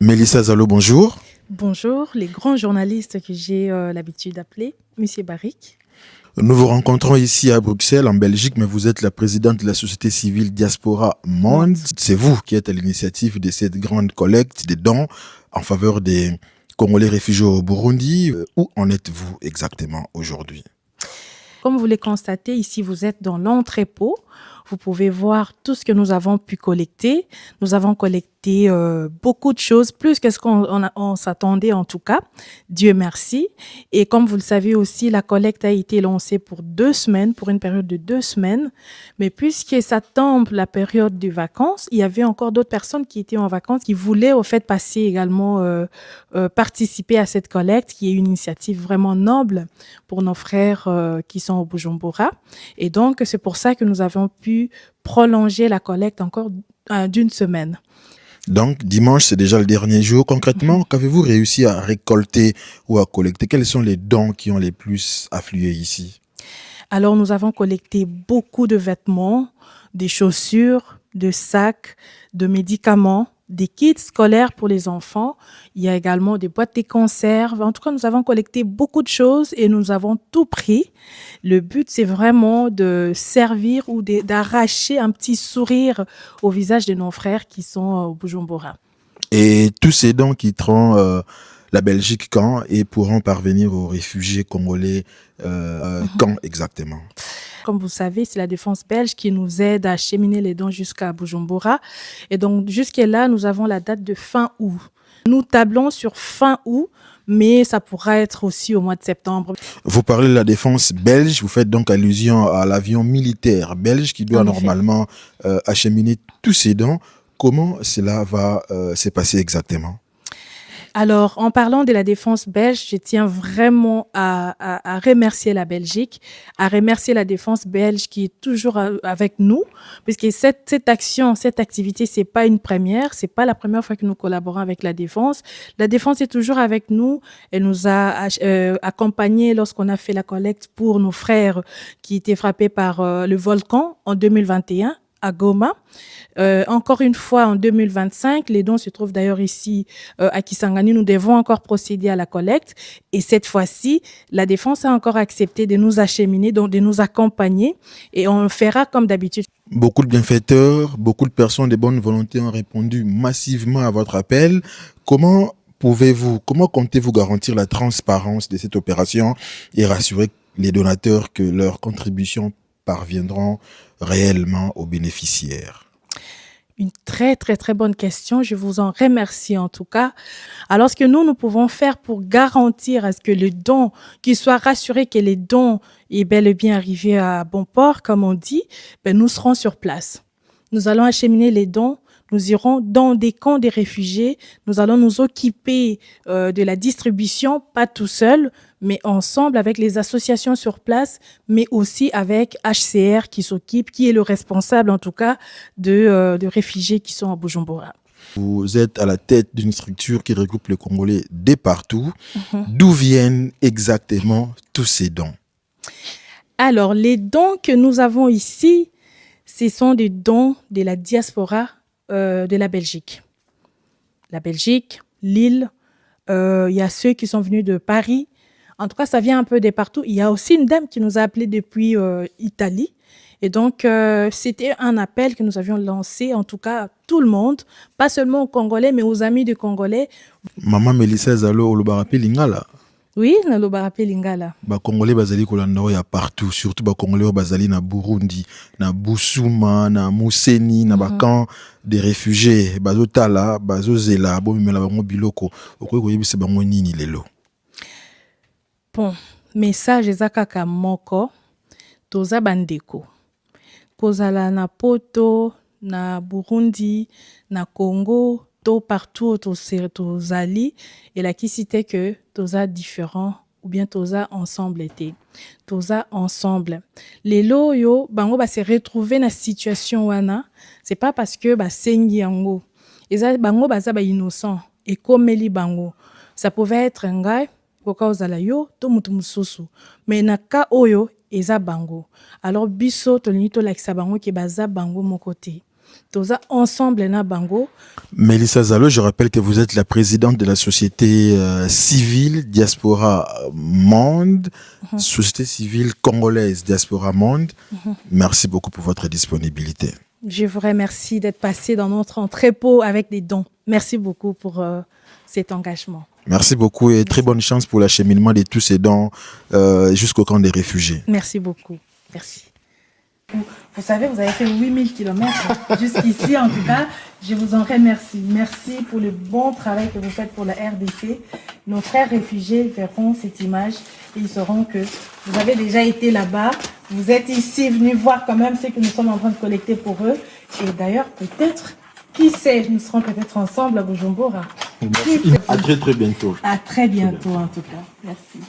Mélissa Zalo, bonjour. Bonjour, les grands journalistes que j'ai l'habitude d'appeler, Monsieur Barrick. Nous vous rencontrons ici à Bruxelles, en Belgique, mais vous êtes la présidente de la société civile Diaspora Monde. Monde. C'est vous qui êtes à l'initiative de cette grande collecte des dons en faveur des Congolais réfugiés au Burundi. Où en êtes-vous exactement aujourd'hui? Comme vous le constatez, ici vous êtes dans l'entrepôt. Vous pouvez voir tout ce que nous avons pu collecter. Nous avons collecté beaucoup de choses, plus que ce qu'on s'attendait en tout cas. Dieu merci. Et comme vous le savez aussi, la collecte a été lancée pour 2 semaines, pour une période de 2 semaines. Mais puisque ça tombe la période de vacances, il y avait encore d'autres personnes qui étaient en vacances, qui voulaient au fait passer également participer à cette collecte, qui est une initiative vraiment noble pour nos frères qui sont au Bujumbura. Et donc, c'est pour ça que nous avons pu prolonger la collecte encore d'une semaine. Donc, dimanche, c'est déjà le dernier jour. Concrètement, qu'avez-vous réussi à récolter ou à collecter? Quels sont les dons qui ont les plus afflué ici? Alors, nous avons collecté beaucoup de vêtements, des chaussures, de sacs, de médicaments, des kits scolaires pour les enfants. Il y a également des boîtes de conserve. En tout cas, nous avons collecté beaucoup de choses et nous avons tout pris. Le but, c'est vraiment de servir ou d'arracher un petit sourire au visage de nos frères qui sont au Bujumbura. Et tous ces dons quitteront la Belgique quand et pourront parvenir aux réfugiés congolais quand exactement? Comme vous savez, c'est la défense belge qui nous aide à acheminer les dons jusqu'à Bujumbura. Et donc, jusque-là, nous avons la date de fin août. Nous tablons sur fin août, mais ça pourra être aussi au mois de septembre. Vous parlez de la défense belge, vous faites donc allusion à l'avion militaire belge qui doit En effet. normalement acheminer tous ces dons. Comment cela va se passer exactement? Alors, en parlant de la défense belge, je tiens vraiment à remercier la Belgique, à remercier la défense belge qui est toujours avec nous, puisque cette action, cette activité, c'est pas une première, c'est pas la première fois que nous collaborons avec la défense. La défense est toujours avec nous. Elle nous a accompagnés lorsqu'on a fait la collecte pour nos frères qui étaient frappés par le volcan en 2021 à Goma. Encore une fois, en 2025, les dons se trouvent d'ailleurs ici à Kisangani. Nous devons encore procéder à la collecte. Et cette fois-ci, la défense a encore accepté de nous acheminer, donc de nous accompagner. Et on le fera comme d'habitude. Beaucoup de bienfaiteurs, beaucoup de personnes de bonne volonté ont répondu massivement à votre appel. Comment comptez-vous garantir la transparence de cette opération et rassurer les donateurs que leurs contributions parviendront réellement aux bénéficiaires? Une très, très, très bonne question. Je vous en remercie en tout cas. Alors, ce que nous pouvons faire pour garantir à ce que le don, qu'il soit rassuré que les dons est bel et bien arrivé à bon port, comme on dit, ben, nous serons sur place. Nous allons acheminer les dons. Nous irons dans des camps des réfugiés. Nous allons nous occuper de la distribution, pas tout seul, mais ensemble avec les associations sur place, mais aussi avec HCR qui s'occupe, qui est le responsable en tout cas de réfugiés qui sont à Bujumbura. Vous êtes à la tête d'une structure qui regroupe les Congolais de partout. D'où viennent exactement tous ces dons? Alors, les dons que nous avons ici, ce sont des dons de la diaspora de la Belgique. La Belgique, Lille, il y a ceux qui sont venus de Paris. En tout cas, ça vient un peu de partout. Il y a aussi une dame qui nous a appelés depuis Italie. Et donc, c'était un appel que nous avions lancé, en tout cas, à tout le monde, pas seulement aux Congolais, mais aux amis des Congolais. Maman Mélissa Zalo olobarape lingala. Oui, naloba rappelé Lingala. Ba Congolais bazali kolanda ya partout, surtout ba Congolais bazali na Burundi, na Busuma, na Museni, na bakan des réfugiés, bazotala, bazozela, bomimela bango biloko, okoki koyebisa bango nini lelo? Bon, message eza kaka moko, toza bandeko. Kozala na poto, na Burundi, na Congo, to partout tozali, et la qui citait que toza différent ou bien toza ensemble été. Toza ensemble. Lelo yo, bango ba se retrouver na situation wana, c'est pas parce que ba sengi yango. Eza bango baza ba innocent et komeli bango. Ça pouvait être un gars koka ozala yo to mutu mususu. Mais na ka oyo eza bango. Alors biso tolingi tolakisa bango ke baza bango mon côté. Toza ensemble na bango. Mélissa Zalo, je rappelle que vous êtes la présidente de la société civile Diaspora Monde, société civile congolaise Diaspora Monde. Merci beaucoup pour votre disponibilité. Je vous remercie d'être passé dans notre entrepôt avec des dons. Merci beaucoup pour cet engagement. Merci beaucoup et très bonne chance pour l'acheminement de tous ces dons jusqu'au camp des réfugiés. Merci beaucoup. Merci. Vous savez, vous avez fait 8000 kilomètres jusqu'ici. En tout cas, je vous en remercie. Merci pour le bon travail que vous faites pour la RDC. Nos frères réfugiés verront cette image et ils sauront que vous avez déjà été là-bas. Vous êtes ici, venus voir quand même ce que nous sommes en train de collecter pour eux. Et d'ailleurs, peut-être, qui sait, nous serons peut-être ensemble à Bujumbura. À très très bientôt. À très bientôt en tout cas. Merci.